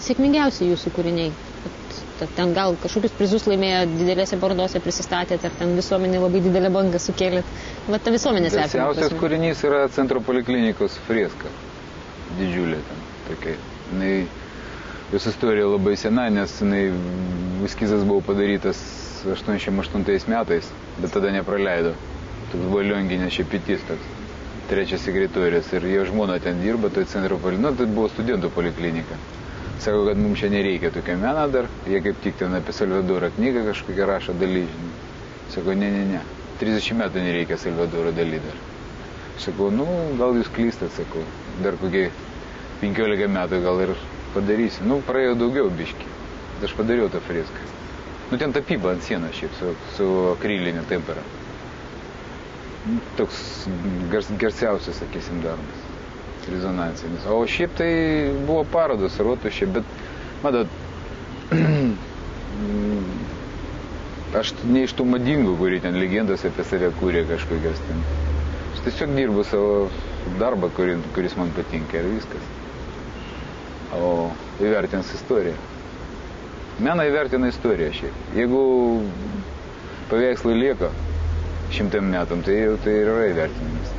sėkmingiausi jūsų kūriniai? Ten gal kažkokius prizus laimėjo didelėse parodose prisistatėt, ar ten visuomenė labai didelę bangą sukėlėt. Va ta visuomenės vertinimo. Garsiausias kūrinys yra Centro poliklinikos freska. Didžiulė ten tokia. Jos istorija labai sena, nes eskizas buvo padarytas 88 metais, bet tada nepraleido. Toks buvo Lionginės Šepetis, toks trečias sekretorius. Ir jo žmona ten dirba, tai Centro poliklinika, tai buvo studentų poliklinika. Sako, kad mums čia nereikia tokio meno dar. Jie kaip tik ten apie Salvadorą knygą kažkokią rašo daly. Sako, ne. 30 metų nereikia Salvadoro daly dar. Sakau, gal jūs klystat, sakau. Dar kokie 15 metų gal ir padarysiu. Praėjo daugiau biški. Bet aš padariau tą freską. Ten tapyba ant sienos šiaip su akrilinė tempera. Toks garsiausias, sakysim, darbas. Rezonansinis. O šiaip tai buvo parodos rotušė, bet, matot, aš ne iš tų madingų, kurie ten legendos apie save kūrė kažkokias ten. Aš tiesiog dirbu savo darbą, kuris man patinka ir viskas. O įvertins istoriją. Meną įvertina istoriją šiaip. Jeigu paveikslai lieka 100 metam, tai yra įvertinimas.